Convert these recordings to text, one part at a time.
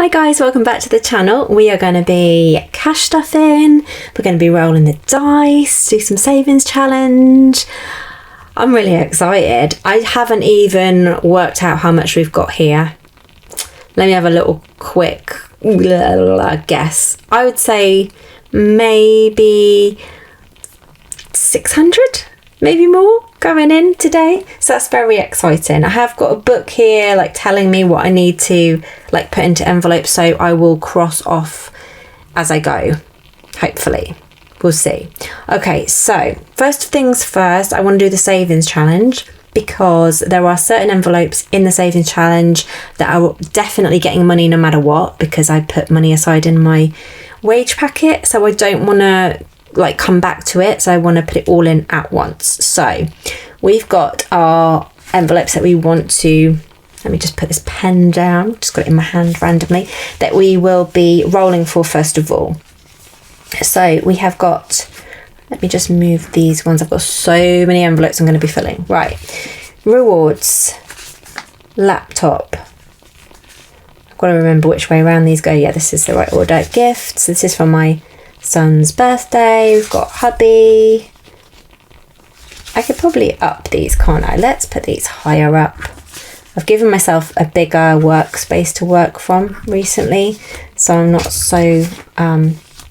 Hi guys, welcome back to the channel. We are going to be cash stuffing, we're going to be rolling the dice, do some savings challenge. I'm really excited. I haven't even worked out how much we've got here. Let me have a little quick guess. I would say maybe 600, maybe more going in today. So that's very exciting. I have got a book here like telling me what I need to like put into envelopes, so I will cross off as I go, hopefully. We'll see. Okay, so first things first, I want to do the savings challenge because there are certain envelopes in the savings challenge that are definitely getting money no matter what, because I put money aside in my wage packet, so I don't want to like come back to it, so I want to put it all in at once. So we've got our envelopes that we want to, let me just put this pen down, just got it in my hand randomly, that we will be rolling for first of all. So we have got, let me just move these ones, I've got so many envelopes I'm going to be filling. Right, rewards, laptop, I've got to remember which way around these go. Yeah, this is the right order. Gifts, this is from my son's birthday. We've got hubby. I could probably up these, can't I? Let's put these higher up. I've given myself a bigger workspace to work from recently, so I'm not so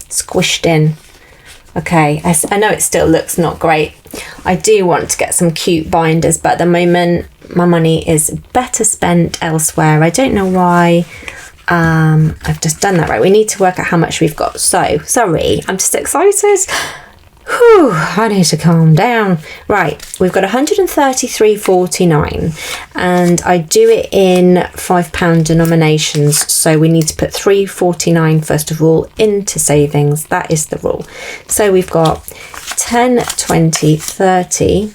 squished in. Okay, I know it still looks not great. I do want to get some cute binders, but at the moment my money is better spent elsewhere. I don't know why. I've just done that. Right, we need to work out how much we've got. So sorry, I'm just excited. Whew, I need to calm down. Right, we've got 133.49 and I do it in £5 denominations, so we need to put 3.49 first of all into savings. That is the rule. So we've got 10, 20, 30.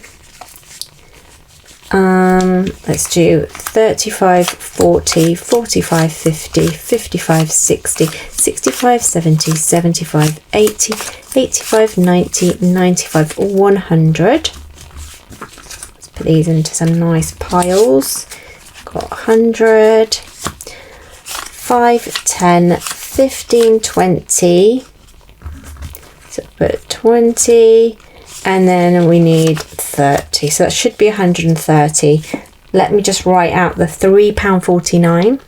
Let's do 35, 40, 45, 50, 55, 60, 65, 70, 75, 80, 85, 90, 95, 100. Let's put these into some nice piles. Got 100, 5, 10, 15, 20. So put 20. And then we need 30, so that should be 130. Let me just write out the £3.49.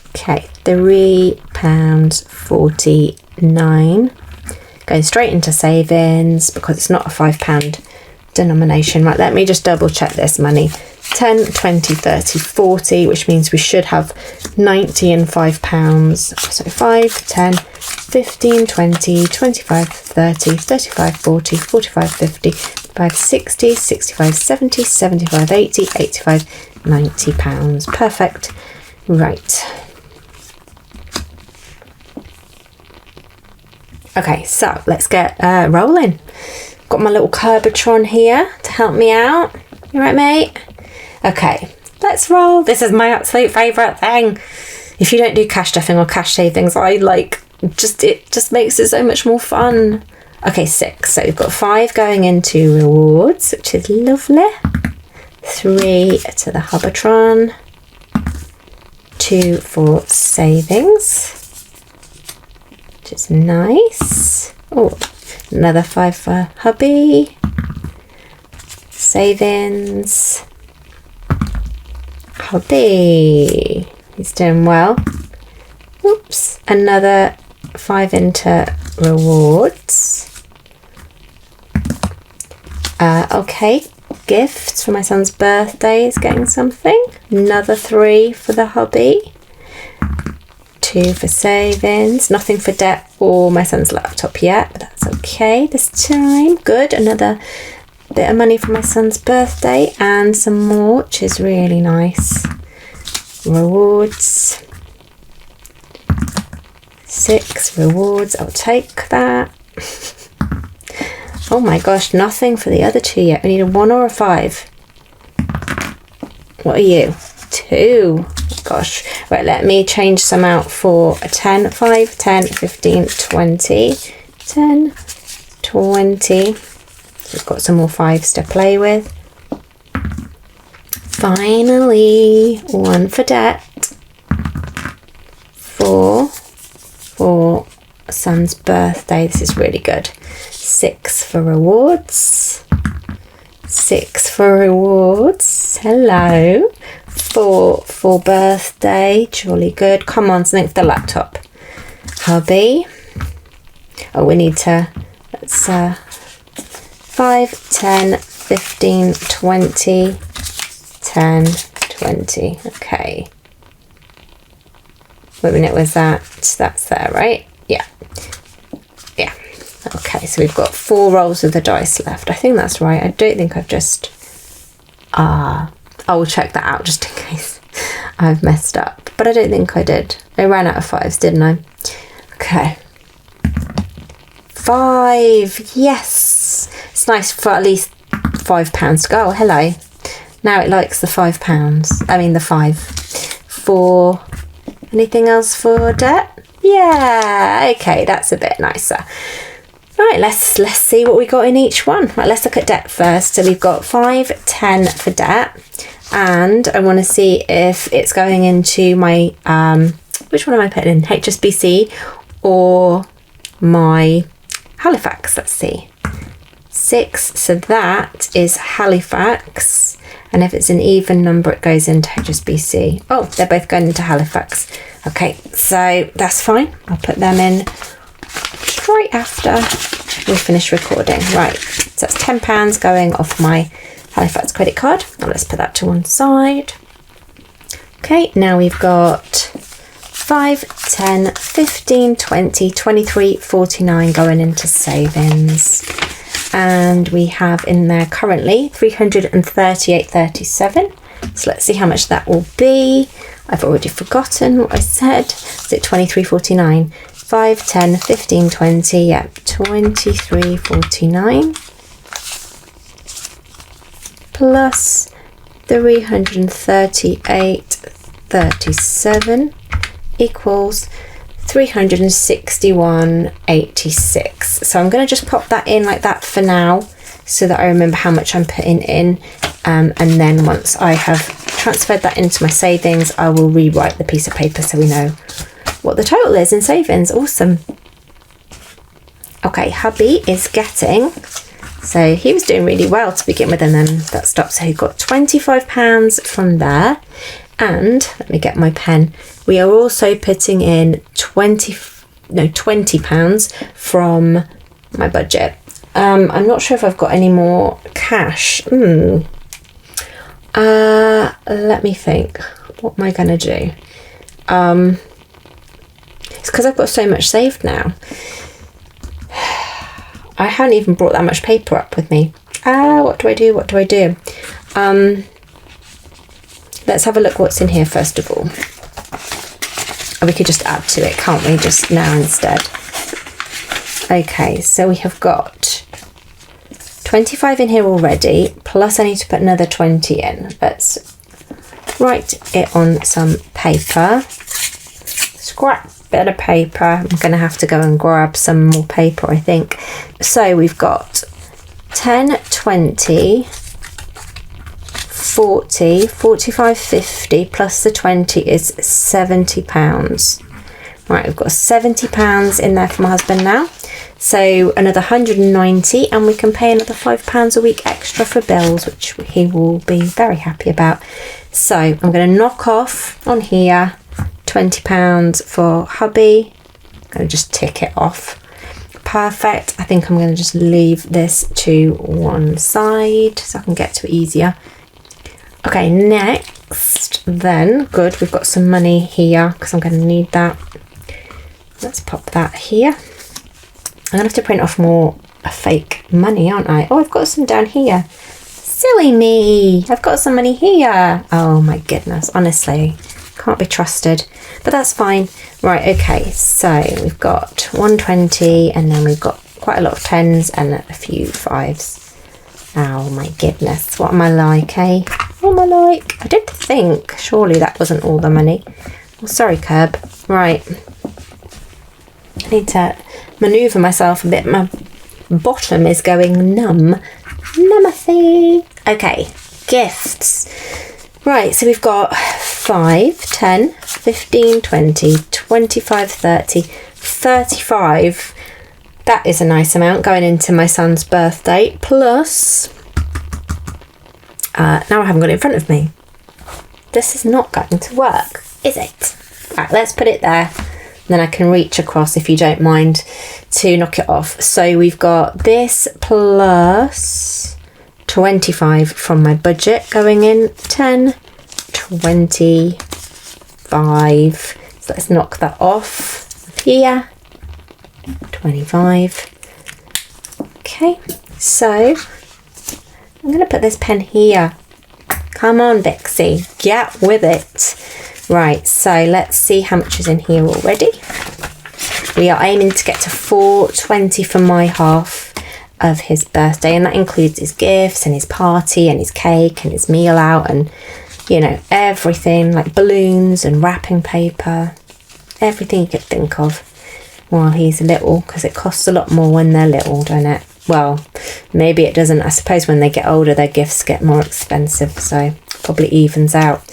Okay, £3.49. Going straight into savings because it's not a £5 denomination. Right, let me just double check this money. 10, 20, 30, 40, which means we should have 90 and £5. So 5, 10, 15, 20, 25, 30, 35, 40, 45, 50, 55, 60, 65, 70, 75, 80, 85, 90 pounds. Perfect. Right. Okay, so let's get rolling. Got my little Curbitron here to help me out. You right, mate? Okay, let's roll. This is my absolute favourite thing. If you don't do cash stuffing or cash savings, I like it just makes it so much more fun. Okay, 6. So we've got 5 going into rewards, which is lovely. 3 to the Hubbatron. 2 for savings, which is nice. Oh, another 5 for hubby. Savings. Hubby, he's doing well. Oops, another 5 into rewards. Okay, gifts for my son's birthday is getting something. Another 3 for the hubby. 2 for savings. Nothing for debt or my son's laptop yet, but that's okay this time. Good, another bit of money for my son's birthday and some more, which is really nice. Rewards. 6 rewards, I'll take that. Oh my gosh, nothing for the other 2 yet. We need a 1 or a 5. What are you? 2. Oh gosh. Right, let me change some out for a 10, 5, 10, 15, 20. 10, 20. We've got some more 5s to play with. Finally, 1 for debt. for son's birthday. This is really good. 6 for rewards. 6 for rewards. Hello. 4 for birthday. Jolly good. Come on, something for the laptop. Hubby. Oh, we need to, let's 5, 10, 15, 20, 10, 20. Okay. Wait a minute, was that's there, right? Yeah. Yeah. Okay, so we've got 4 rolls of the dice left. I think that's right. I don't think I've just... I will check that out just in case I've messed up. But I don't think I did. I ran out of 5s, didn't I? Okay. 5. Yes. It's nice for at least £5 to go. Oh, hello. Now it likes the £5. I mean the 5. 4. Anything else for debt? Yeah. Okay, that's a bit nicer. Right, let's see what we got in each one. Right, let's look at debt first. So we've got 5, 10 for debt, and I want to see if it's going into my which one am I putting in? HSBC or my Halifax? Let's see. 6, so that is Halifax, and if it's an even number it goes into HSBC. Oh, they're both going into Halifax. Okay, so that's fine. I'll put them in straight after we finish recording. Right, so that's £10 going off my Halifax credit card. Now let's put that to one side. Okay, now we've got 5, 10, 15, 20, 23, 49 going into savings. And we have in there currently 338.37. So let's see how much that will be. I've already forgotten what I said. Is it 23.49? 5, 10, 15, 20, yeah, 23.49 plus 338.37 equals 361.86. So I'm going to just pop that in like that for now so that I remember how much I'm putting in, and then once I have transferred that into my savings I will rewrite the piece of paper so we know what the total is in savings. Awesome. Okay, hubby is getting, so he was doing really well to begin with and then that stopped, so he got £25 from there. And let me get my pen. We are also putting in £20 from my budget. I'm not sure if I've got any more cash. Let me think. What am I going to do? It's because I've got so much saved now. I haven't even brought that much paper up with me. What do I do? What do I do? Let's have a look what's in here first of all. Or we could just add to it, can't we? Just now instead. Okay, so we have got 25 in here already, plus I need to put another 20 in. Let's write it on some paper. Scrap bit of paper. I'm going to have to go and grab some more paper, I think. So we've got 10, 20, 40, 45, 50 plus the 20 is £70. Right, we've got £70 in there for my husband now. So another 190, and we can pay another £5 a week extra for bills, which he will be very happy about. So I'm going to knock off on here £20 for hubby. I'm going to just tick it off. Perfect. I think I'm going to just leave this to one side so I can get to it easier. Okay, next then, good, we've got some money here because I'm going to need that. Let's pop that here. I'm going to have to print off more fake money, aren't I? Oh, I've got some down here. Silly me. I've got some money here. Oh my goodness, honestly. Can't be trusted. But that's fine. Right, okay, so we've got 120 and then we've got quite a lot of 10s and a few 5s. Oh my goodness, what am I like, eh? What am I like? I did think, surely that wasn't all the money. Well, sorry, Curb. Right. I need to manoeuvre myself a bit. My bottom is going numb. Numbathy. Okay, gifts. Right, so we've got 5, 10, 15, 20, 25, 30, 35. That is a nice amount going into my son's birthday. Plus, now I haven't got it in front of me. This is not going to work, is it? Right, let's put it there. Then I can reach across, if you don't mind, to knock it off. So we've got this plus 25 from my budget going in. 10, 25. So let's knock that off here. 25. Okay, so I'm going to put this pen here. Come on, Vixie, get with it. Right, so let's see how much is in here already. We are aiming to get to 420 for my half of his birthday, and that includes his gifts and his party and his cake and his meal out and, you know, everything, like balloons and wrapping paper, everything you could think of while he's little, because it costs a lot more when they're little, don't it? Well, maybe it doesn't. I suppose when they get older, their gifts get more expensive, so probably evens out.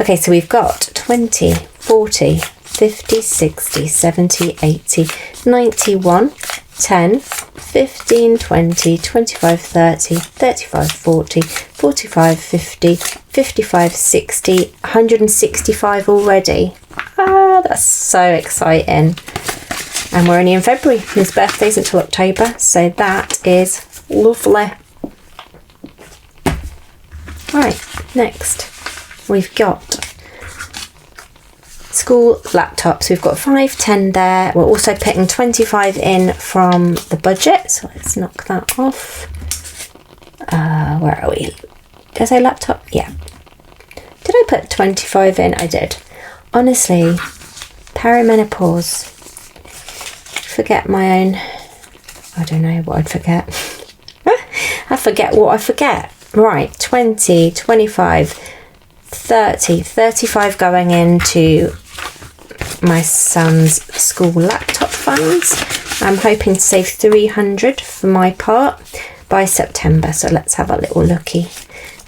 Okay, so we've got 20, 40, 50, 60, 70, 80, 91, 10, 15, 20, 25, 30, 35, 40, 45, 50, 55, 60, 165 already. Ah, that's so exciting. And we're only in February. His birthday's until October, so that is lovely. Right, next we've got school laptops. We've got 5, 10 there. We're also putting 25 in from the budget, so let's knock that off. Where are we? Did I say laptop? Yeah. Did I put 25 in? I did. Honestly, perimenopause. Forget my own. I don't know what I'd forget. I forget what I forget. Right, 20, 25, 30, 35 going into my son's school laptop funds. I'm hoping to save 300 for my part by September, so let's have a little looky.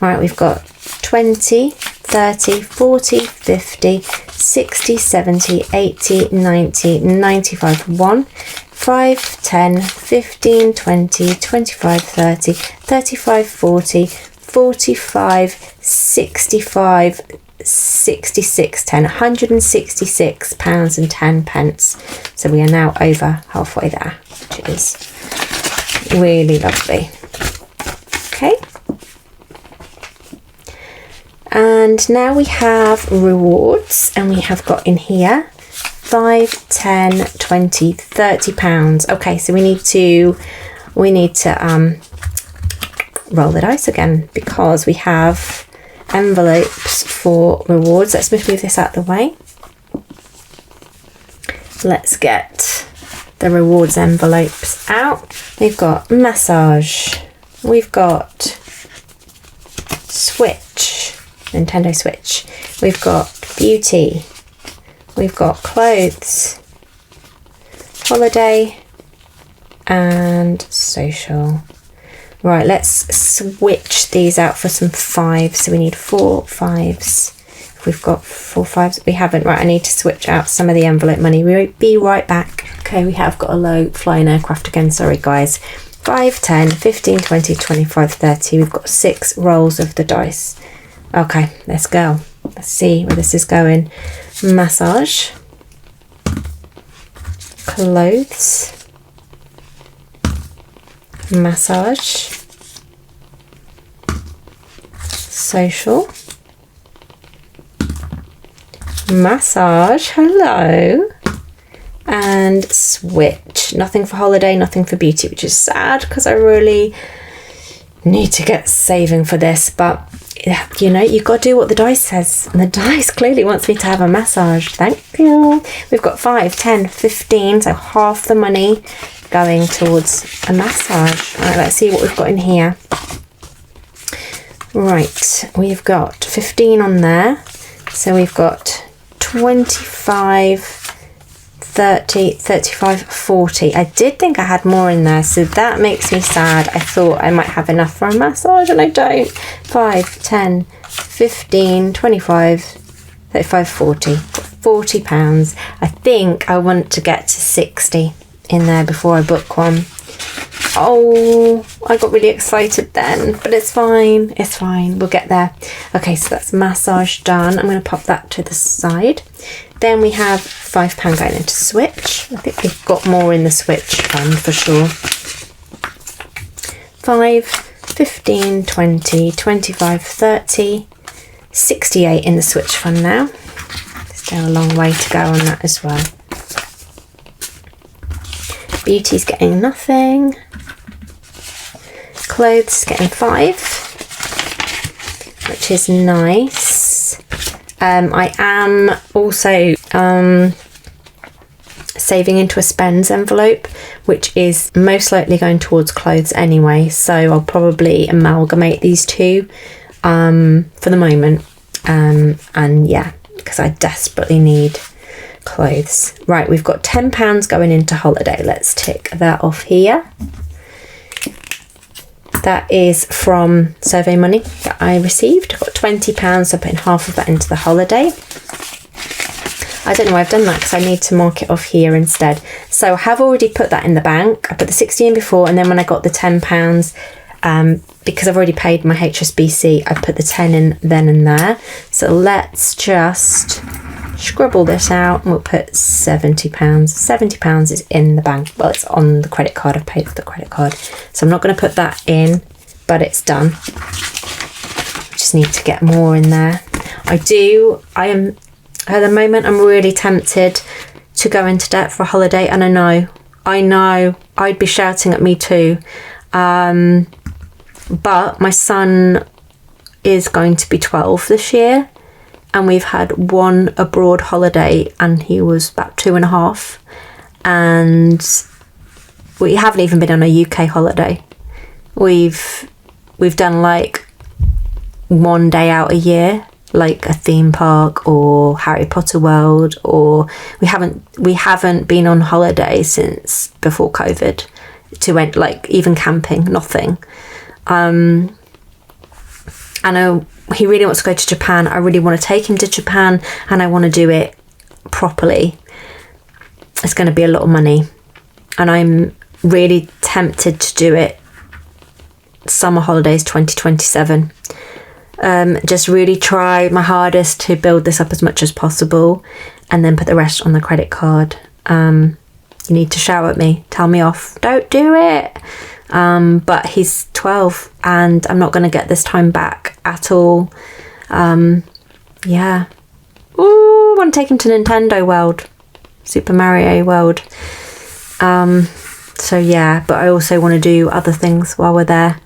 Right, we've got 20, 30, 40, 50, 60, 70, 80, 90, 95, 1, 5, 10, 15, 20, 25, 30, 35, 40, 45, 65, 66, 10, 166 pounds and 10 pence. So we are now over halfway there, which is really lovely. Okay. And now we have rewards, and we have got in here 5, 10, 20, 30 pounds. Okay, so we need to roll the dice again, because we have envelopes for rewards. Let's move this out of the way. Let's get the rewards envelopes out. We've got massage, we've got Switch, Nintendo Switch, we've got beauty, we've got clothes, holiday, and social. Right, let's switch these out for some 5s. So we need 4 5s. If we've got 4 5s, we haven't. Right, I need to switch out some of the envelope money. We'll be right back. Okay, we have got a low flying aircraft again. Sorry, guys. 5, 10, 15, 20, 25, 30. We've got 6 rolls of the dice. Okay, let's go. Let's see where this is going. Massage. Clothes. Massage. Social. Massage. Hello. And Switch. Nothing for holiday, nothing for beauty, which is sad because I really need to get saving for this, but you know, you've got to do what the dice says, and the dice clearly wants me to have a massage. Thank you. We've got 5, 10, 15, so half the money going towards a massage. Right, let's see what we've got in here. Right, we've got 15 on there, so we've got 25, 30, 35, 40. I did think I had more in there, so that makes me sad. I thought I might have enough for a massage and I don't. 5, 10, 15, 25, 35, 40. £40. I think I want to get to 60 in there before I book one. Oh, I got really excited then, but it's fine. It's fine. We'll get there. Okay, so that's massage done. I'm going to pop that to the side. Then we have £5 going into Switch. I think we've got more in the Switch fund for sure. 5, 15, 20, 25, 30, 68 in the Switch fund now. Still a long way to go on that as well. Beauty's getting nothing. Clothes getting 5, which is nice. I am also saving into a spends envelope, which is most likely going towards clothes anyway. So I'll probably amalgamate these two for the moment. And yeah, because I desperately need clothes. Right, we've got £10 going into holiday. Let's tick that off here. That is from survey money that I received. I've got £20, so I'm putting half of that into the holiday. I don't know why I've done that because I need to mark it off here instead. So I have already put that in the bank. I put the 60 in before, and then when I got the £10, because I've already paid my HSBC, I put the 10 in then and there. So let's just scribble this out and we'll put £70. £70 is in the bank. Well, it's on the credit card. I've paid for the credit card. So I'm not going to put that in, but it's done. Just need to get more in there. At the moment, I'm really tempted to go into debt for a holiday, and I know I'd be shouting at me too. But my son is going to be 12 this year, and we've had one abroad holiday, and he was about 2.5, and we haven't even been on a UK holiday. We've done like one day out a year, like a theme park or Harry Potter World, or we haven't been on holiday since before COVID to like even camping, nothing. I know he really wants to go to Japan. I really want to take him to Japan, and I want to do it properly. It's going to be a lot of money, and I'm really tempted to do it summer holidays 2027. Just really try my hardest to build this up as much as possible, and then put the rest on the credit card. You need to shout at me, tell me off, don't do it. But he's 12 and I'm not going to get this time back at all. Yeah. Ooh, I want to take him to Nintendo World, Super Mario World. So yeah, but I also want to do other things while we're there.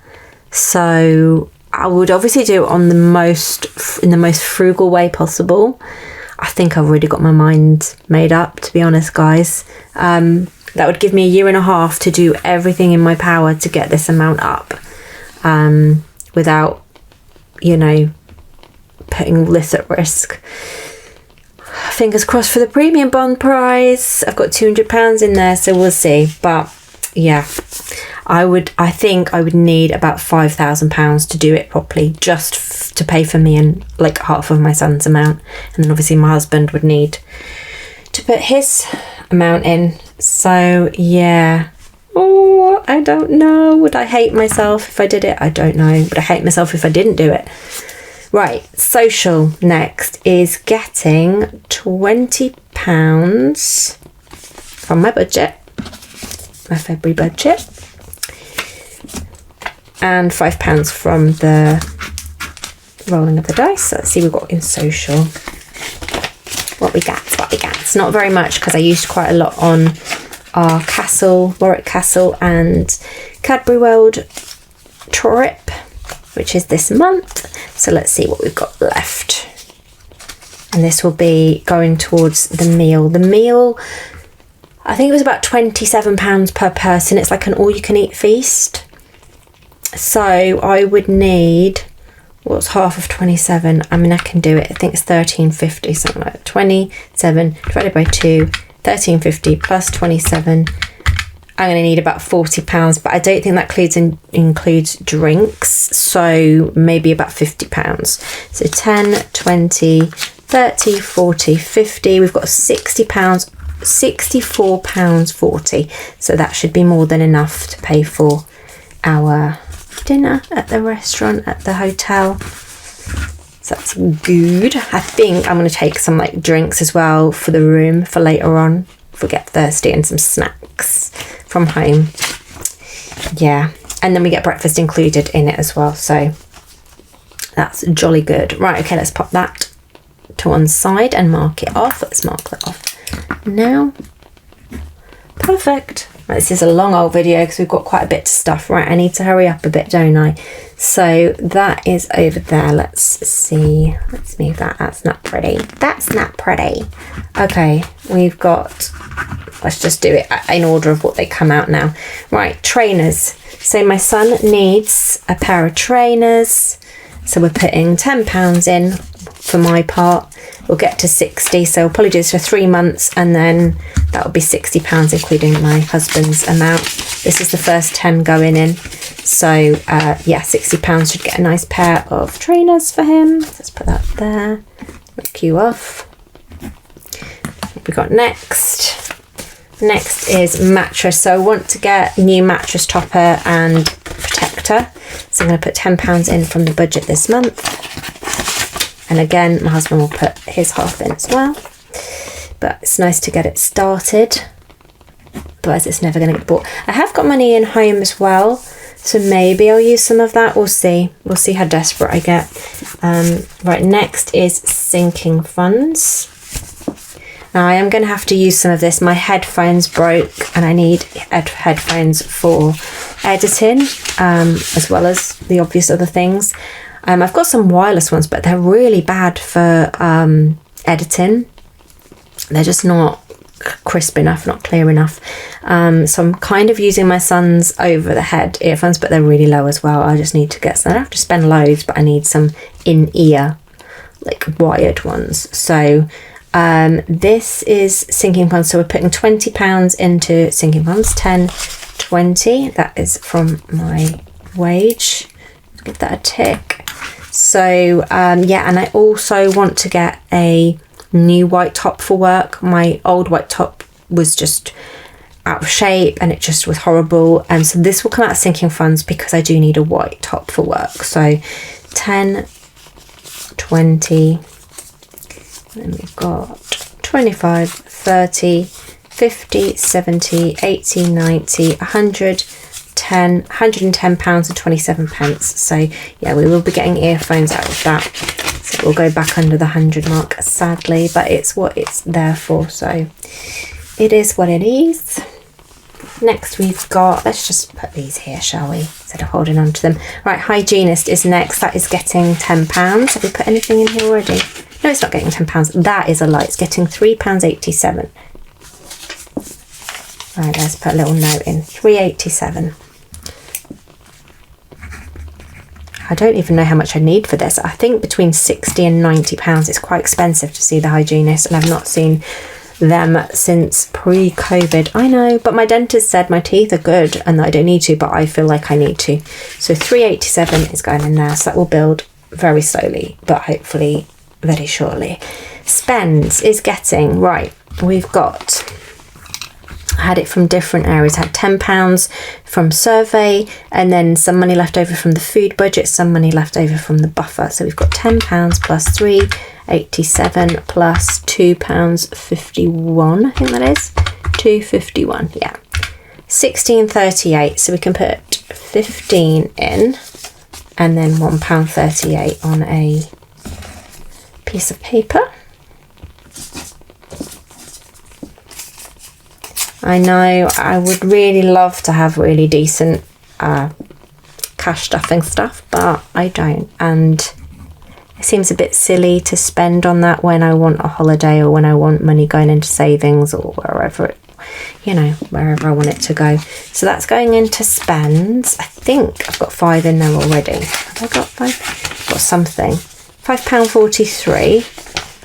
So I would obviously do it in the most frugal way possible. I think I've already got my mind made up, to be honest, guys. That would give me 1.5 years to do everything in my power to get this amount up, without, putting all this at risk. Fingers crossed for the premium bond prize. I've got £200 in there, so we'll see. But yeah, I think I would need about £5,000 to do it properly, just to pay for me and like half of my son's amount, and then obviously my husband would need to put his amount in. So yeah. Oh, I don't know. Would I hate myself if I did it? I don't know. Would I hate myself if I didn't do it? Right, social next is getting £20 from my budget, my February budget, and £5 from the rolling of the dice. Let's see, we've got in social. What we got. It's not very much because I used quite a lot on our Warwick Castle and Cadbury World trip, which is this month. So let's see what we've got left. And this will be going towards the meal. The meal, I think it was about £27 per person. It's like an all-you-can-eat feast. So I would need, what's half of 27? I mean, I can do it. I think it's £13.50, something like that. 27 divided by 2, £13.50 plus 27. I'm going to need about £40, but I don't think that includes drinks, so maybe about £50. So 10, 20, 30, 40, 50. We've got £60, £64.40. So that should be more than enough to pay for our dinner at the restaurant at the hotel. So that's good. I think I'm going to take some like drinks as well for the room for later on if we get thirsty, and some snacks from home. Yeah, and then we get breakfast included in it as well, so that's jolly good. Right, okay, let's pop that to one side and mark it off. Let's mark that off now. Perfect. Right, this is a long old video because we've got quite a bit of stuff. Right, I need to hurry up a bit, don't I? So that is over there. Let's see. Let's move that. That's not pretty. That's not pretty. Okay, we've got... Let's just do it in order of what they come out now. Right, trainers. So my son needs a pair of trainers. So we're putting £10 in for my part. We'll get to 60, so we'll probably do this for 3 months, and then that will be £60, including my husband's amount. This is the first 10 going in. So yeah, £60 should get a nice pair of trainers for him. Let's put that there. Look you off. What we got next? Next is mattress. So I want to get new mattress topper and protector. So I'm going to put £10 in from the budget this month. And again, my husband will put his half in as well. But it's nice to get it started. Otherwise it's never going to get bought. I have got money in home as well, so maybe I'll use some of that. We'll see. We'll see how desperate I get. Right, next is sinking funds. Now I am going to have to use some of this. My headphones broke and I need headphones for editing, as well as the obvious other things. I've got some wireless ones, but they're really bad for editing. They're just not crisp enough, not clear enough. So I'm kind of using my son's over the head earphones, but they're really low as well. I just need to get some. I don't have to spend loads, but I need some in-ear, like wired ones. So this is sinking funds. So we're putting £20 into sinking funds. 10, 20. That is from my wage. Give that a tick. So yeah, and I also want to get a new white top for work. My old white top was just out of shape and it just was horrible, and so this will come out of sinking funds because I do need a white top for work. So 10, 20, and we've got 25, 30, 50, 70, 80, 90, 100, 10, £110 and 27 pence. So yeah, we will be getting earphones out of that. So we'll go back under the 100 mark, sadly, but it's what it's there for. So it is what it is. Next we've got, let's just put these here, shall we? Instead of holding on to them. Right, hygienist is next. That is getting £10. Have we put anything in here already? No, it's not getting £10. That is a lie. It's getting £3.87. Right, let's put a little note in. £3.87. I don't even know how much I need for this. I think between £60 and £90. It's quite expensive to see the hygienist, and I've not seen them since pre-COVID. I know, but my dentist said my teeth are good and that I don't need to, but I feel like I need to. So £3.87 is going in there. So that will build very slowly, but hopefully very shortly. Spends is getting, right, we've got... I had it from different areas. I had £10 from survey, and then some money left over from the food budget, some money left over from the buffer. So we've got £10 plus £3.87 plus £2.51. I think that is £2.51. Yeah, £16.38. So we can put 15 in, and then £1.38 on a piece of paper. I know I would really love to have really decent cash stuffing stuff, but I don't, and it seems a bit silly to spend on that when I want a holiday or when I want money going into savings or wherever it, you know, wherever I want it to go. So that's going into spends. I think I've got 5 in there already. Have I got 5? I've got something. £5.43.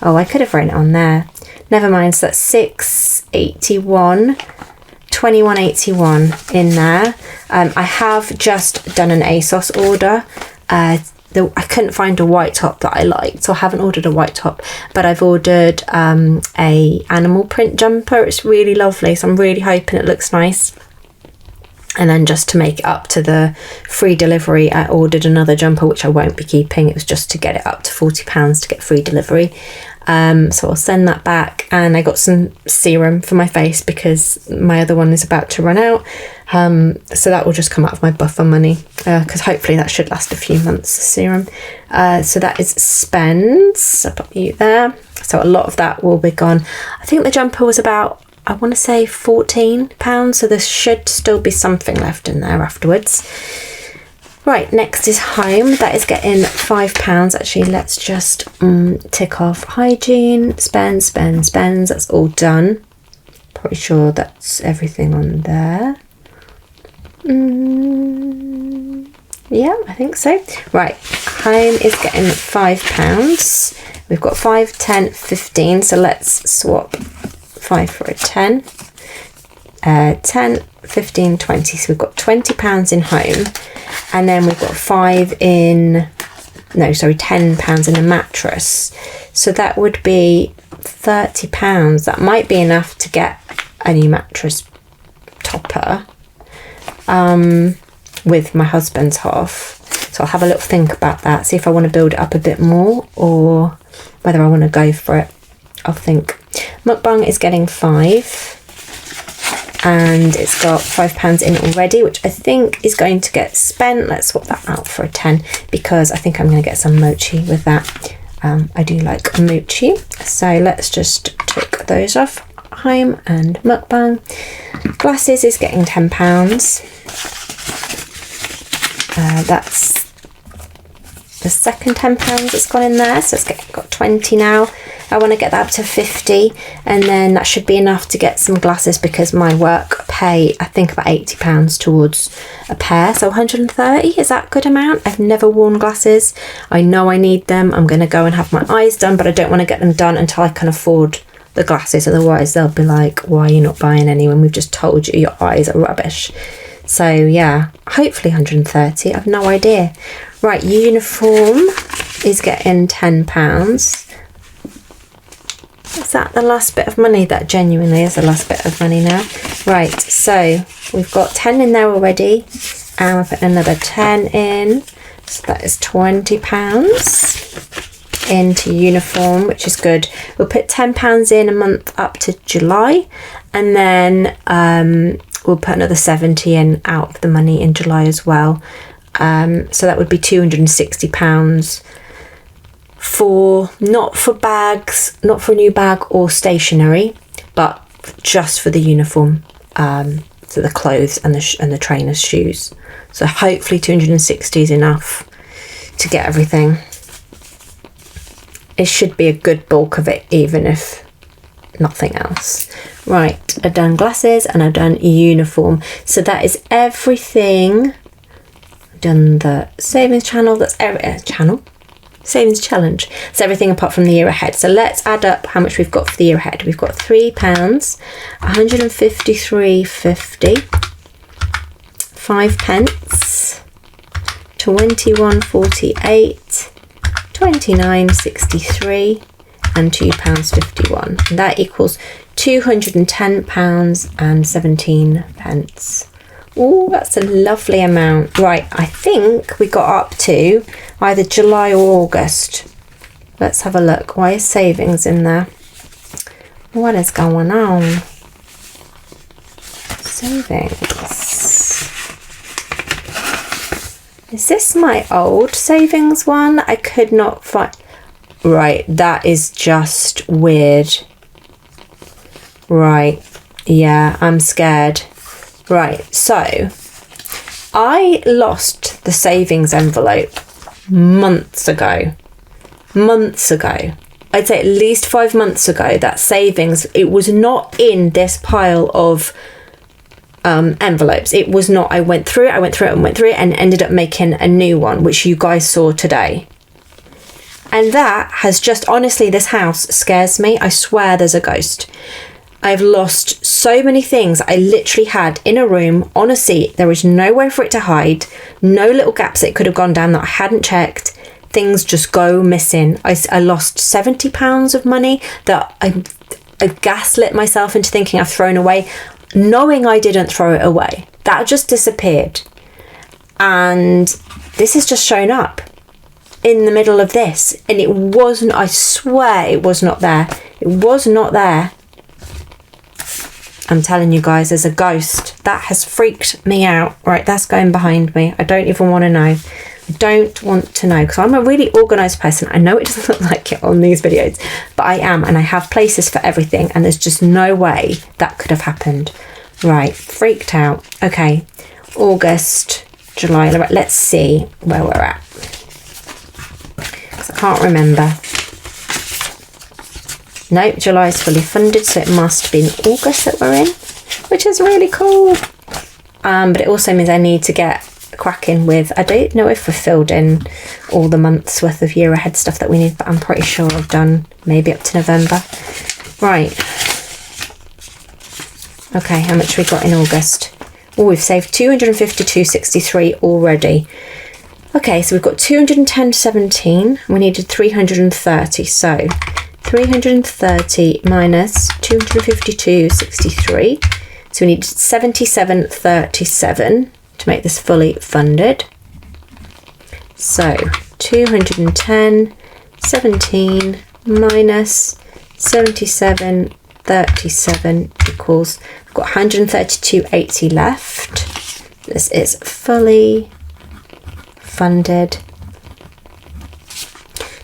Oh, I could have written it on there. Never mind, so that's £6.81, £20 £21.81 in there. I have just done an ASOS order. I couldn't find a white top that I liked, so I haven't ordered a white top, but I've ordered a animal print jumper. It's really lovely, so I'm really hoping it looks nice. And then just to make it up to the free delivery, I ordered another jumper, which I won't be keeping. It was just to get it up to £40 to get free delivery. So I'll send that back. And I got some serum for my face because my other one is about to run out. So that will just come out of my buffer money, because hopefully that should last a few months, serum. So that is spends. I'll put you there. So a lot of that will be gone. I think the jumper was about, I want to say £14, so there should still be something left in there afterwards. Right, next is home. That is getting £5. Actually, let's just tick off hygiene, spends. That's all done. Pretty sure that's everything on there. Yeah, I think so. Right, home is getting £5. We've got 5, 10, 15. So let's swap 5 for a 10. 10, 15, 20. So we've got £20 in home. And then we've got £10 in a mattress. So that would be £30. That might be enough to get a new mattress topper with my husband's half. So I'll have a little think about that, see if I want to build it up a bit more or whether I want to go for it. I'll think. Mukbang is getting 5. And it's got £5 in already, which I think is going to get spent. Let's swap that out for a 10 because I think I'm going to get some mochi with that. I do like mochi. So let's just tick those off. Home and mukbang. Glasses is getting £10. That's the second £10 that's gone in there, so it's got 20 now. I want to get that up to 50, and then that should be enough to get some glasses because my work pay, I think, about £80 towards a pair, so 130. Is that a good amount? I've never worn glasses. I know I need them. I'm going to go and have my eyes done, but I don't want to get them done until I can afford the glasses, otherwise they'll be like, why are you not buying any when we've just told you your eyes are rubbish? So yeah, hopefully 130. I've no idea. Right, uniform is getting £10. Is that the last bit of money? That genuinely is the last bit of money now. Right, so we've got 10 in there already, and we'll put another 10 in. So that is £20 into uniform, which is good. We'll put £10 in a month up to July, and then we'll put another 70 in out of the money in July as well. So that would be £260 for, not for bags, not for a new bag or stationery, but just for the uniform, so the clothes and the trainer's shoes. So hopefully 260 is enough to get everything. It should be a good bulk of it, even if nothing else. Right, I've done glasses and I've done uniform. So that is everything. I've done the savings channel. That's savings challenge. It's everything apart from the year ahead. So let's add up how much we've got for the year ahead. We've got £3, 153.50, 5 pence, 21.48, 29.63, and £2.51. And that equals £210.17. Oh, that's a lovely amount. Right, I think we got up to either July or August. Let's have a look. Why is savings in there? What is going on? Savings. Is this my old savings one? I could not find. Right, that is just weird. Right, yeah, I'm scared. Right, so I lost the savings envelope months ago. I'd say at least 5 months ago, that savings, it was not in this pile of envelopes. It was not. I went through it and ended up making a new one, which you guys saw today. And that has just, honestly, this house scares me. I swear there's a ghost. I've lost so many things I literally had in a room on a seat. There was nowhere for it to hide, no little gaps it could have gone down that I hadn't checked. Things just go missing. I lost £70 of money that I gaslit myself into thinking I've thrown away, knowing I didn't throw it away. That just disappeared. And this has just shown up in the middle of this. And it wasn't, I swear it was not there. It was not there. I'm telling you guys, there's a ghost. That has freaked me out. Right, that's going behind me. I don't even want to know. I don't want to know, because I'm a really organised person. I know it doesn't look like it on these videos, but I am, and I have places for everything, and there's just no way that could have happened. Right, freaked out. Okay, August, July. Right, let's see where we're at, because I can't remember. Nope, July is fully funded, so it must be in August that we're in, which is really cool. But it also means I need to get cracking with, I don't know if we've filled in all the months worth of year ahead stuff that we need, but I'm pretty sure I've done maybe up to November. Right. Okay, how much we got in August? Oh, we've saved 252.63 already. Okay, so we've got 210.17. We needed 330, so 330 minus 252.63. So we need 77.37 to make this fully funded. So 210.17 minus 77.37 equals, we've got 132.80 left. This is fully funded.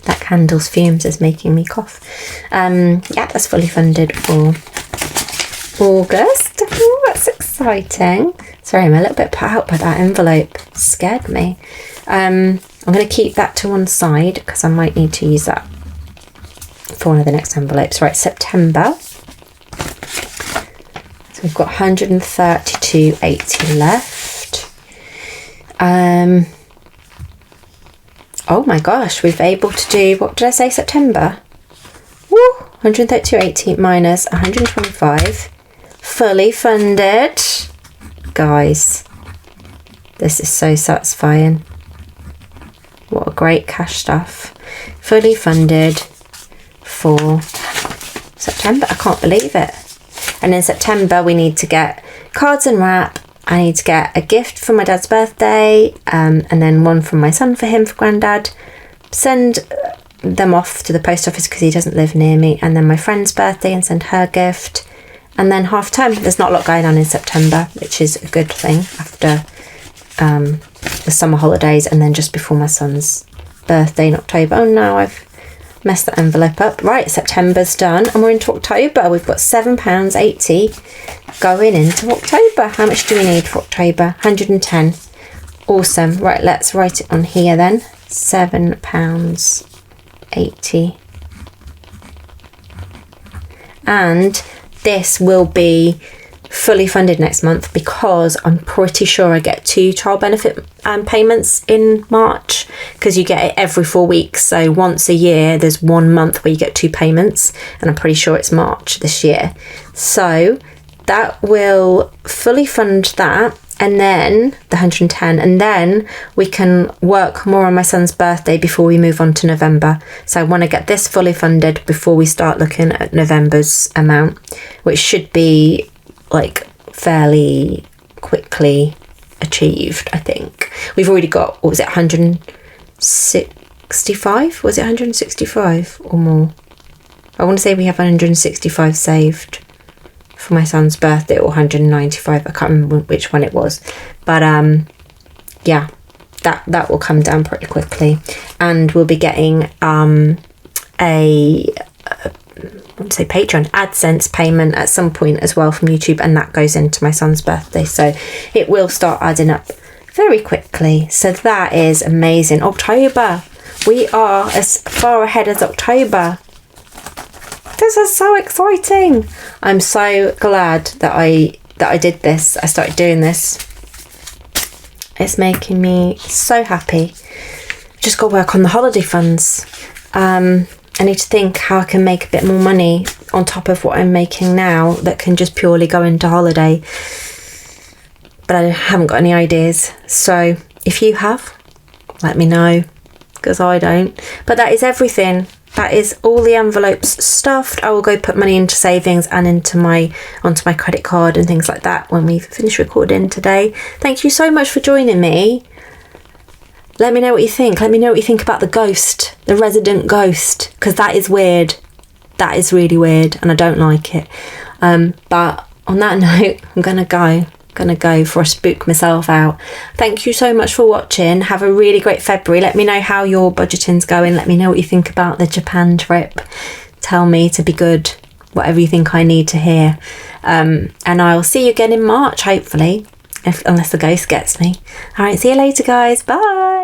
That candle's fumes is making me cough. Yeah, that's fully funded for August. Oh, that's exciting. Sorry, I'm a little bit put out by that envelope. It scared me. I'm going to keep that to one side because I might need to use that for one of the next envelopes. Right, September. So we've got 132.80 left. Oh my gosh, we've able to do, what did I say, September? Woo, 132.80 minus 125. Fully funded. Guys, this is so satisfying. What a great cash stuff. Fully funded for September. I can't believe it. And in September we need to get cards and wrap. I need to get a gift for my dad's birthday, and then one from my son for him, for Grandad. Send them off to the post office because he doesn't live near me, and then my friend's birthday and send her a gift. And then half term. There's not a lot going on in September, which is a good thing after the summer holidays, and then just before my son's birthday in October. Oh no, I've messed that envelope up. Right, September's done and we're into October. We've got £7.80 going into October. How much do we need for October? 110. Awesome. Right, let's write it on here then. £7.80. And this will be fully funded next month because I'm pretty sure I get 2 child benefit payments in March, because you get it every 4 weeks. So once a year there's 1 month where you get 2 payments, and I'm pretty sure it's March this year. So that will fully fund that, and then the 110, and then we can work more on my son's birthday before we move on to November. So I want to get this fully funded before we start looking at November's amount, which should be like fairly quickly achieved. I think we've already got, what was it, 165? Was it 165 or more? I want to say we have 165 saved for my son's birthday, or 195. I can't remember which one it was, but yeah, that will come down pretty quickly, and we'll be getting I want to say Patreon AdSense payment at some point as well from YouTube, and that goes into my son's birthday, so it will start adding up very quickly. So that is amazing. October, we are as far ahead as October. This is so exciting. I'm so glad that I did this. I started doing this. It's making me so happy. Just got to work on the holiday funds. I need to think how I can make a bit more money on top of what I'm making now that can just purely go into holiday. But I haven't got any ideas. So if you have, let me know, because I don't. But that is everything. That is all the envelopes stuffed. I will go put money into savings and onto my credit card and things like that when we finish recording today. Thank you so much for joining me. Let me know what you think. Let me know what you think about the ghost, the resident ghost, because that is weird. That is really weird and I don't like it. But on that note, I'm gonna go before I spook myself out. Thank you so much for watching. Have a really great February. Let me know how your budgeting's going. Let me know what you think about the Japan trip. Tell me to be good, whatever you think I need to hear. And I'll see you again in March, hopefully, unless the ghost gets me. All right, see you later, guys. Bye.